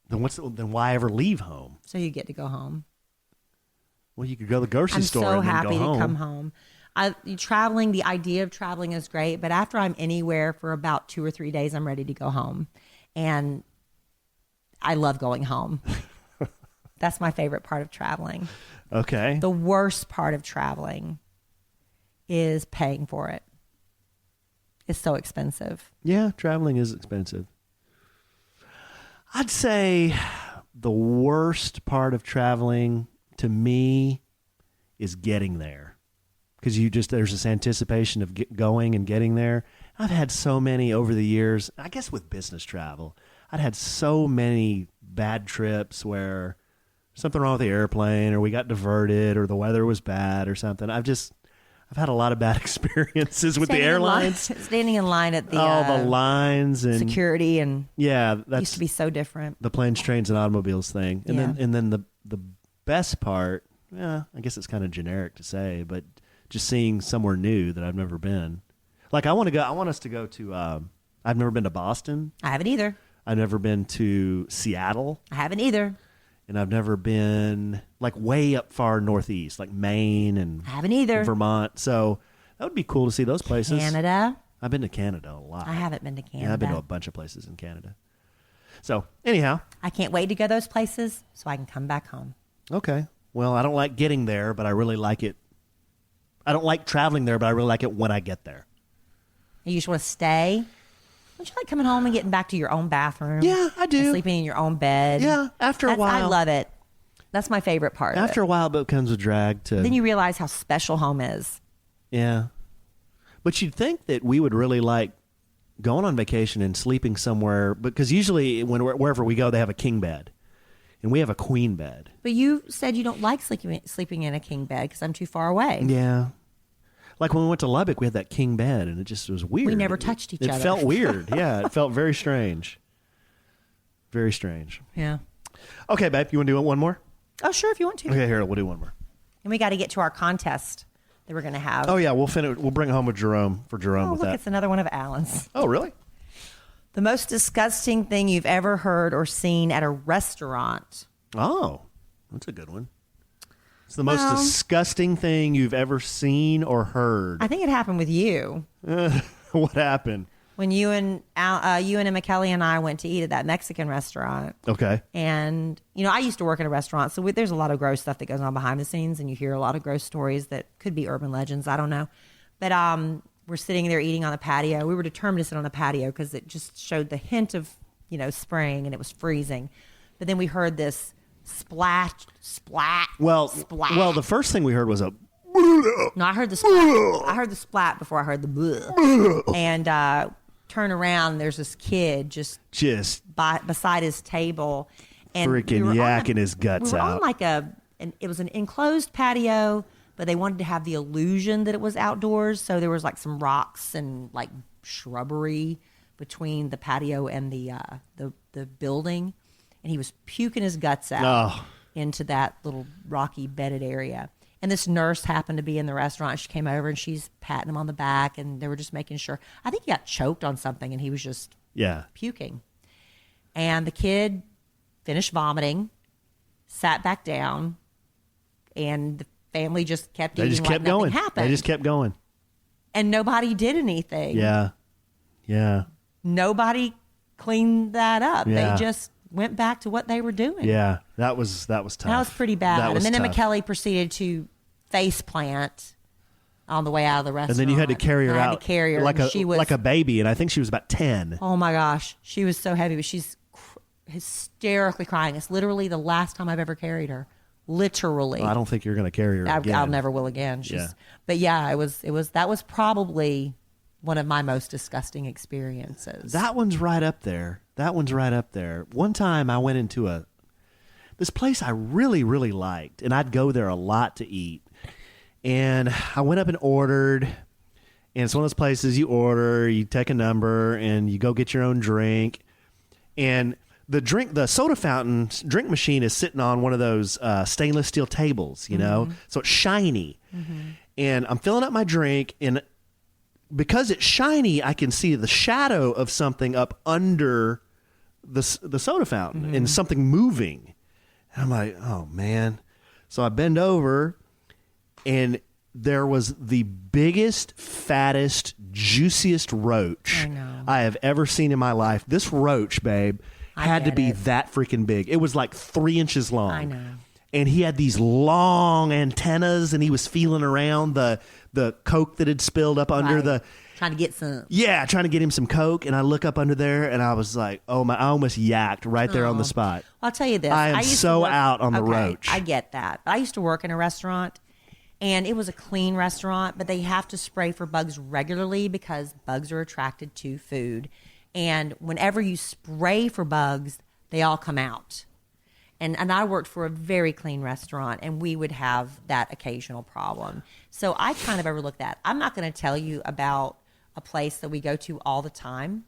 Then why ever leave home? So you get to go home. Well, you could go to the grocery store I'm so and then happy go home. to come home. Traveling, the idea of traveling is great, but after I'm anywhere for about 2 or 3 days, I'm ready to go home. And I love going home. That's my favorite part of traveling. Okay. The worst part of traveling is paying for it. It's so expensive. Yeah, traveling is expensive. I'd say the worst part of traveling to me is getting there. Because there's this anticipation of going and getting there. I've had so many over the years, I guess with business travel, I'd had so many bad trips where something wrong with the airplane or we got diverted or the weather was bad or something. I've had a lot of bad experiences with the airlines. Standing in line at the the lines and security and that used to be so different. The planes, trains, and automobiles thing. And then the best part, I guess it's kind of generic to say, but just seeing somewhere new that I've never been. Like I want us to go to I've never been to Boston. I haven't either. I've never been to Seattle. I haven't either. And I've never been like way up far northeast, like Maine and I haven't either. Vermont. So that would be cool to see those places. Canada. I've been to Canada a lot. I haven't been to Canada. Yeah, I've been to a bunch of places in Canada. So anyhow. I can't wait to go those places so I can come back home. Okay. Well, I don't like getting there, but I really like it. I don't like traveling there, but I really like it when I get there. You just want to stay? Don't you like coming home and getting back to your own bathroom? Yeah, I do. And sleeping in your own bed. Yeah, after a while. I love it. That's my favorite part. After a while, it becomes a drag to. Then you realize how special home is. Yeah. But you'd think that we would really like going on vacation and sleeping somewhere, because usually wherever we go, they have a king bed. And we have a queen bed. But you said you don't like sleeping in a king bed because I'm too far away. Yeah. Like when we went to Lubbock, we had that king bed, and it just was weird. We never touched each other. It felt weird. Yeah, it felt very strange. Very strange. Yeah. Okay, babe, you want to do one more? Oh, sure, if you want to. Okay, here, we'll do one more. And we got to get to our contest that we're going to have. Oh, yeah, we'll finish. We'll bring it home with Jerome with look, that. It's another one of Alan's. Oh, really? The most disgusting thing you've ever heard or seen at a restaurant. Oh, that's a good one. It's the most disgusting thing you've ever seen or heard. I think it happened with you. What happened? When you and Emma Kellie and I went to eat at that Mexican restaurant. Okay. And, I used to work in a restaurant, so there's a lot of gross stuff that goes on behind the scenes, and you hear a lot of gross stories that could be urban legends. I don't know. But we're sitting there eating on the patio. We were determined to sit on the patio because it just showed the hint of, spring, and it was freezing. But then we heard this splat. Well, the first thing we heard was a. No, I heard the splat. I heard the splat before I heard the bleh. And turn around, there's this kid just beside his table, and freaking yakking his guts out. We were on it was an enclosed patio, but they wanted to have the illusion that it was outdoors. So there was like some rocks and like shrubbery between the patio and the building, and he was puking his guts out into that little rocky bedded area. And this nurse happened to be in the restaurant. She came over and she's patting him on the back, and they were just making sure. I think he got choked on something, and he was just puking. And the kid finished vomiting, sat back down, and the family just kept eating. They just kept going. They just kept going. And nobody did anything. Yeah. Yeah. Nobody cleaned that up. Yeah. They just went back to what they were doing. Yeah. That was tough. That was pretty bad. That was and then tough. Emma Kelly proceeded to face plant on the way out of the restaurant. And then you had to carry her I out had to carry her. like She was, a baby, and I think she was about 10. oh my gosh, she was so heavy, but she's hysterically crying. It's literally the last time I've ever carried her. Literally. Well, I don't think you're going to carry her again. I'll never will again. Yeah. But yeah, that was probably one of my most disgusting experiences. That one's right up there. One time I went into this place I really, really liked, and I'd go there a lot to eat. And I went up and ordered, and it's one of those places you order, you take a number, and you go get your own drink. And the soda fountain drink machine is sitting on one of those stainless steel tables, you know, so it's shiny. And I'm filling up my drink, and because it's shiny, I can see the shadow of something up under the soda fountain and something moving. And I'm like, oh man. So I bend over, and there was the biggest, fattest, juiciest roach I have ever seen in my life. This roach, babe, had to be that freaking big. It was like 3 inches long. I know. And he had these long antennas, and he was feeling around the Coke that had spilled up under the... Trying to get some. Yeah, trying to get him some Coke. And I look up under there, and I was like, oh my, I almost yacked right there on the spot. I'll tell you this. I am so out on the roach. I get that. I used to work in a restaurant, and it was a clean restaurant, but they have to spray for bugs regularly because bugs are attracted to food. And whenever you spray for bugs, they all come out. And I worked for a very clean restaurant, and we would have that occasional problem. So I kind of overlook that. I'm not going to tell you about a place that we go to all the time,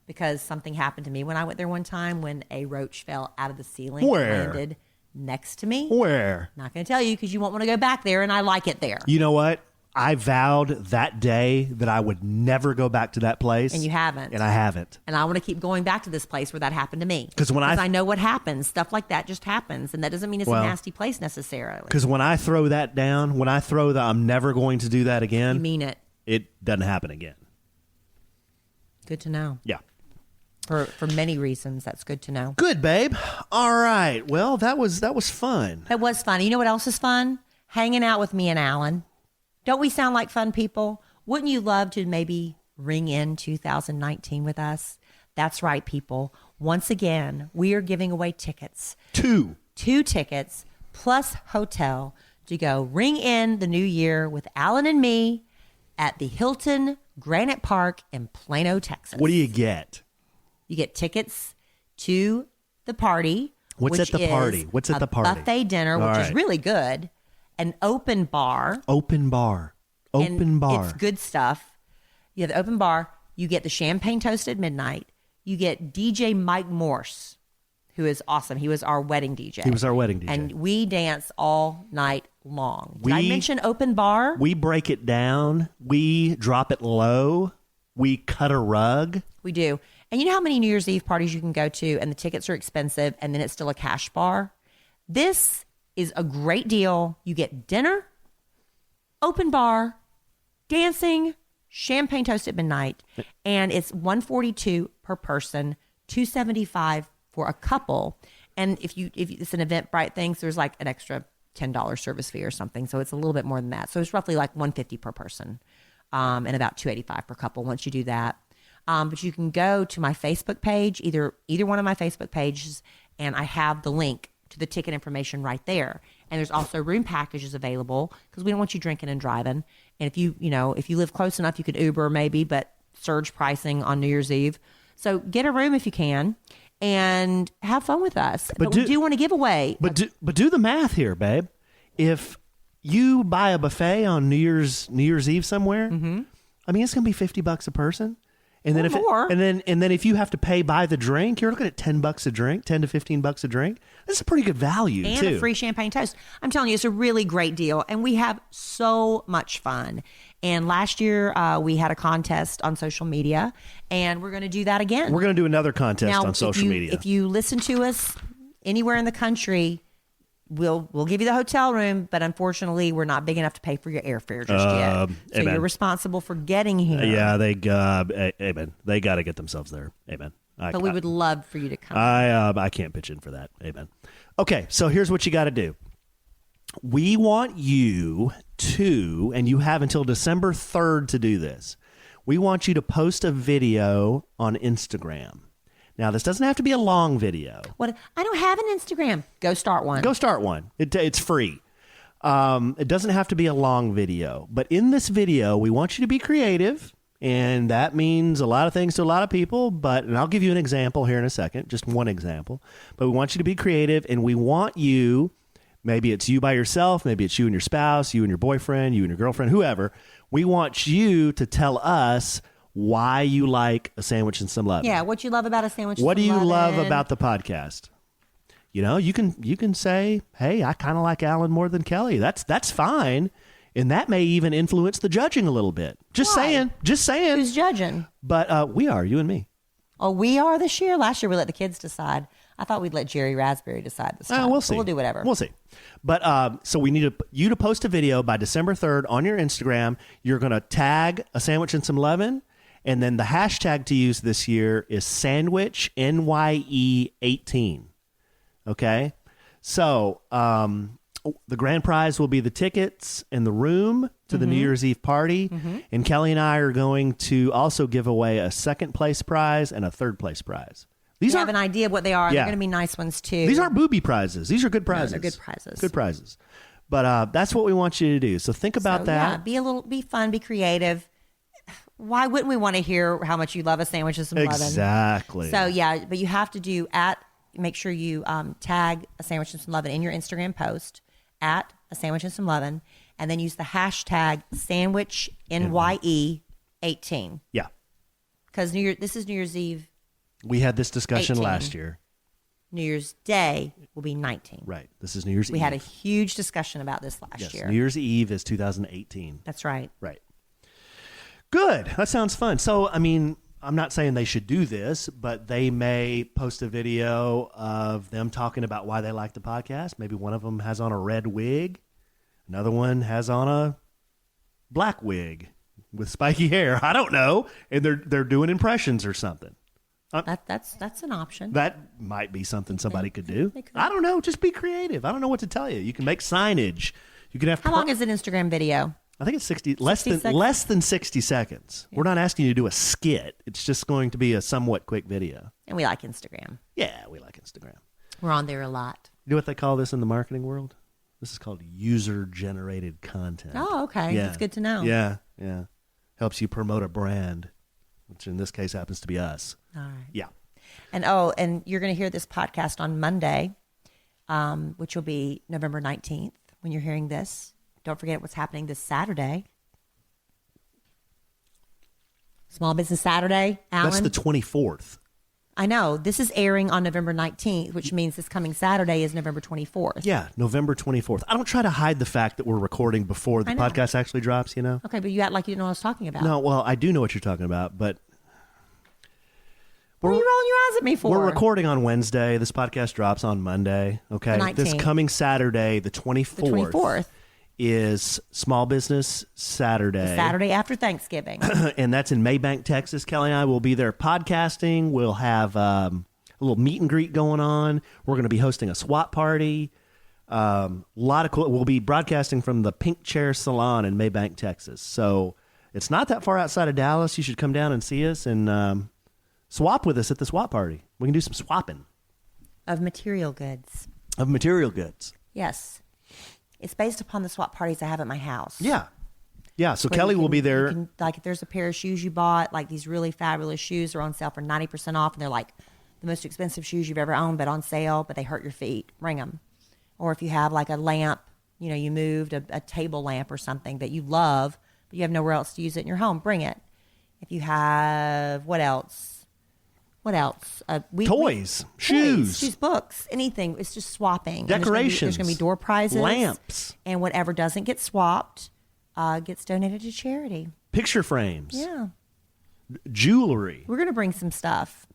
because something happened to me when I went there one time when a roach fell out of the ceiling and landed next to me. Where? Not going to tell you because you won't want to go back there, and I like it there. You know what? I vowed that day that I would never go back to that place. And you haven't. And I haven't. And I want to keep going back to this place where that happened to me. Because I know what happens. Stuff like that just happens. And that doesn't mean it's a nasty place necessarily. Because when I throw that down, when I throw the I'm never going to do that again. You mean it. It doesn't happen again. Good to know. Yeah. For many reasons, that's good to know. Good, babe. All right. Well, that was fun. That was fun. You know what else is fun? Hanging out with me and Alan. Don't we sound like fun people? Wouldn't you love to maybe ring in 2019 with us? That's right, people. Once again, we are giving away tickets. Two tickets plus hotel to go ring in the new year with Alan and me at the Hilton Granite Park in Plano, Texas. What do you get? You get tickets to the party. What's at the party? What's at the party? Buffet dinner, which is really good. An open bar. Open bar. It's good stuff. You have the open bar. You get the champagne toast at midnight. You get DJ Mike Morse, who is awesome. He was our wedding DJ. And we dance all night long. Did I mention open bar? We break it down. We drop it low. We cut a rug. We do. And you know how many New Year's Eve parties you can go to and the tickets are expensive and then it's still a cash bar? This is a great deal. You get dinner, open bar, dancing, champagne toast at midnight, and it's $142 per person, $275 for a couple. And if it's an Eventbrite thing, so there's like an extra $10 service fee or something, so it's a little bit more than that. So it's roughly like $150 per person, and about $285 per couple once you do that. But you can go to my Facebook page, either one of my Facebook pages, and I have the link to the ticket information right there. And there's also room packages available because we don't want you drinking and driving. And if you live close enough, you could Uber maybe, but surge pricing on New Year's Eve. So get a room if you can and have fun with us. But we do want to give away. But do the math here, babe. If you buy a buffet on New Year's Eve somewhere, I mean, it's going to be $50 a person. And then if you have to pay by the drink, you're looking at $10 a drink, $10 to $15 a drink. That's a pretty good value and too. A free champagne toast. I'm telling you, it's a really great deal, and we have so much fun. And last year we had a contest on social media, and we're going to do that again. We're going to do another contest on social media. If you listen to us anywhere in the country, we'll give you the hotel room, but unfortunately, we're not big enough to pay for your airfare just yet. So amen. you're responsible for getting here. Yeah, amen. They got to get themselves there. Amen. But we would love for you to come. I can't pitch in for that. Amen. Okay, so here's what you got to do. We want you to, and you have until December 3rd to do this. We want you to post a video on Instagram. Now, this doesn't have to be a long video. What? I don't have an Instagram. Go start one. Go start one. It's free. It doesn't have to be a long video. But in this video, we want you to be creative. And that means a lot of things to a lot of people. And I'll give you an example here in a second. Just one example. But we want you to be creative. And we want you, maybe it's you by yourself. Maybe it's you and your spouse, you and your boyfriend, you and your girlfriend, whoever. We want you to tell us why you like a sandwich and some lovin'. Yeah, what you love about a sandwich. What do you love about the podcast? You know, you can say, "Hey, I kind of like Allen more than Kelly." That's fine, and that may even influence the judging a little bit. Just saying. Who's judging? But we are, you and me. Oh, we are this year. Last year we let the kids decide. I thought we'd let Jerry Raspberry decide this time. We'll see. But we'll do whatever. We'll see. But so we need you to post a video by December 3rd on your Instagram. You're going to tag a sandwich and some lovin'. And then the hashtag to use this year is sandwich NYE18. Okay? So the grand prize will be the tickets and the room to the New Year's Eve party. And Kelly and I are going to also give away a second place prize and a third place prize. You have an idea of what they are. Yeah. They're going to be nice ones, too. These aren't booby prizes. These are good prizes. No, they're good prizes. Good prizes. But that's what we want you to do. So think about that. Yeah, be fun, be creative. Why wouldn't we want to hear how much you love a sandwich and some lovin'? Exactly. So, yeah, but you have to make sure you tag a sandwich and some lovin' in your Instagram post at a sandwich and some lovin', and then use the hashtag sandwich NYE18. Yeah. Because this is New Year's Eve. We had this discussion 18. last year. New Year's Day will be 19. Right. This is New Year's Eve. We had a huge discussion about this last year. New Year's Eve is 2018. That's right. Right. Good. That sounds fun. So, I mean, I'm not saying they should do this, but they may post a video of them talking about why they like the podcast. Maybe one of them has on a red wig. Another one has on a black wig with spiky hair. I don't know. And they're doing impressions or something. That's an option. That might be something somebody could do. They could. I don't know. Just be creative. I don't know what to tell you. You can make signage. You can have. How long is an Instagram video? I think it's 60 less than 60 seconds. Yeah. We're not asking you to do a skit. It's just going to be a somewhat quick video. And we like Instagram. Yeah, we like Instagram. We're on there a lot. You know what they call this in the marketing world? This is called user-generated content. Oh, okay. Yeah. That's good to know. Yeah. Helps you promote a brand, which in this case happens to be us. All right. Yeah. And you're going to hear this podcast on Monday, which will be November 19th when you're hearing this. Don't forget what's happening this Saturday. Small Business Saturday, Allen. That's the 24th. I know. This is airing on November 19th, which means this coming Saturday is November 24th. Yeah, November 24th. I don't try to hide the fact that we're recording before the podcast actually drops, you know? Okay, but you act like you didn't know what I was talking about. No, well, I do know what you're talking about, but... What are you rolling your eyes at me for? We're recording on Wednesday. This podcast drops on Monday. Okay. The 19th. This coming Saturday, the 24th. The 24th. Is Small Business Saturday. The Saturday after Thanksgiving. And that's in Maybank, Texas. Kelly and I will be there podcasting. We'll have a little meet and greet going on. We're going to be hosting a SWAT party. A lot of cool. We'll be broadcasting from the Pink Chair Salon in Maybank, Texas. So it's not that far outside of Dallas. You should come down and see us and swap with us at the SWAT party. We can do some swapping. Of material goods. Of material goods. Yes. It's based upon the swap parties I have at my house. Yeah. Yeah. So Kelly will be there. Like if there's a pair of shoes you bought, like these really fabulous shoes are on sale for 90% off. And they're like the most expensive shoes you've ever owned, but on sale, but they hurt your feet. Bring them. Or if you have like a lamp, you know, you moved a table lamp or something that you love, but you have nowhere else to use it in your home, bring it. If you have, what else? Toys, shoes, books, anything. It's just swapping. Decorations. There's going to be door prizes. Lamps. And whatever doesn't get swapped gets donated to charity. Picture frames. Yeah. Jewelry. We're going to bring some stuff.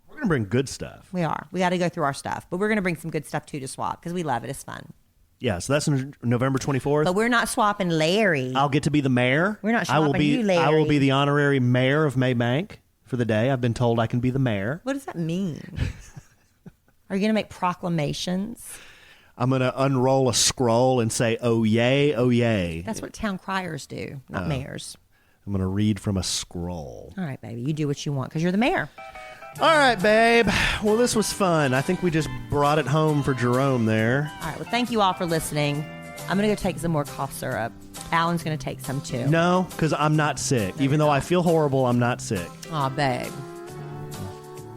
We're going to bring good stuff. We are. We got to go through our stuff. But we're going to bring some good stuff, too, to swap because we love it. It's fun. Yeah, so that's November 24th. But we're not swapping Larry. I'll get to be the mayor. We're not swapping you, Larry. I will be the honorary mayor of Maybank for the day. I've been told I can be the mayor. What does that mean? Are you going to make proclamations? I'm going to unroll a scroll and say, oh, yay, oh, yay. That's what town criers do, not mayors. I'm going to read from a scroll. All right, baby. You do what you want because you're the mayor. All right, babe. Well, this was fun. I think we just brought it home for Jerome there. All right. Well, thank you all for listening. I'm going to go take some more cough syrup. Alan's going to take some, too. No, because I'm not sick. Even though I feel horrible, I'm not sick. Aw, babe.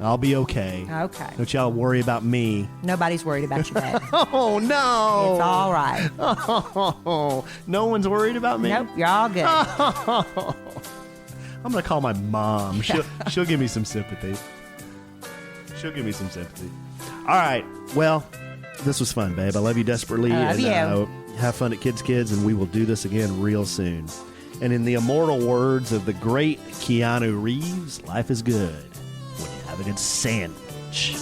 I'll be okay. Okay. Don't y'all worry about me. Nobody's worried about you, babe. Oh, no. It's all right. Oh, no one's worried about me? Nope, you're all good. Oh. I'm going to call my mom. She'll give me some sympathy. She'll give me some sympathy. All right. Well, this was fun, babe. I love you desperately. I love you. Have fun at Kids, and we will do this again real soon. And in the immortal words of the great Keanu Reeves, life is good when you have a good sandwich.